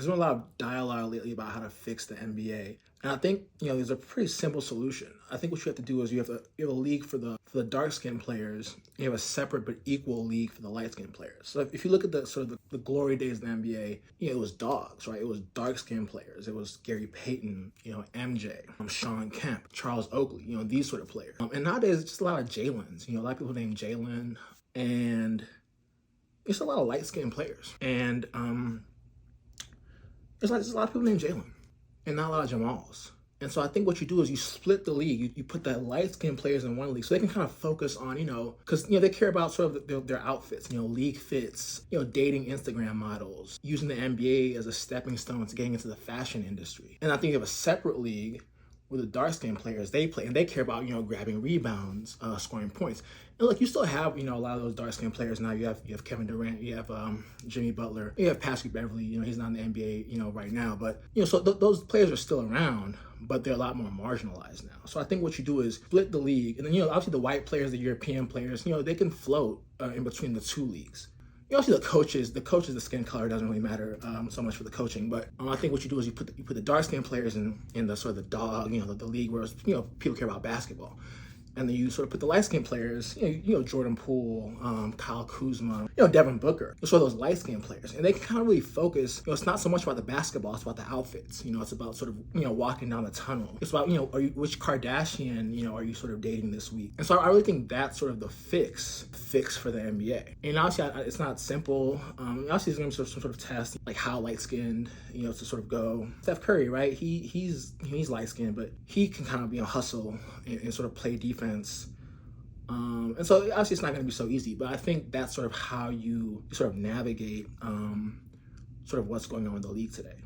There's been a lot of dialogue lately about how to fix the NBA. And I think, there's a pretty simple solution. I think what you have to do is you have a league for the dark skinned players. You have a separate but equal league for the light skinned players. So if you look at the sort of the glory days of the NBA, it was dogs, right? It was dark skinned players. It was Gary Payton, MJ, Sean Kemp, Charles Oakley, these sort of players. And nowadays it's just a lot of Jalen's. A lot of people named Jalen, and it's a lot of light skinned players. And there's a lot of people named Jalen and not a lot of Jamals. And so I think what you do is you split the league. You put the light skinned players in one league so they can kind of focus on, because, they care about sort of their outfits, league fits, dating Instagram models, using the NBA as a stepping stone to getting into the fashion industry. And I think you have a separate league where the dark skinned players, they play and they care about, grabbing rebounds, scoring points. And look, you still have, a lot of those dark skinned players now. You have Kevin Durant, you have Jimmy Butler, you have Patrick Beverly, he's not in the NBA, right now. But, so those players are still around, but they're a lot more marginalized now. So I think what you do is split the league. And then, obviously the white players, the European players, they can float in between the two leagues. Obviously the skin color doesn't really matter so much for the coaching, but I think what you do is you put the dark skin players in the sort of the dog, the league where people care about basketball. And then you sort of put the light skinned players, Jordan Poole, Kyle Kuzma, Devin Booker, sort of those light skinned players. And they can kind of really focus, it's not so much about the basketball, it's about the outfits. It's about sort of, walking down the tunnel. It's about, which Kardashian, are you sort of dating this week? And so I really think that's sort of the fix for the NBA. And obviously it's not simple. Obviously there's going to be some sort of test, like how light skinned, to sort of go. Steph Curry, right? He's light skinned, but he can kind of, hustle and sort of play defense. And so obviously it's not going to be so easy, but I think that's sort of how you sort of navigate sort of what's going on in the league today.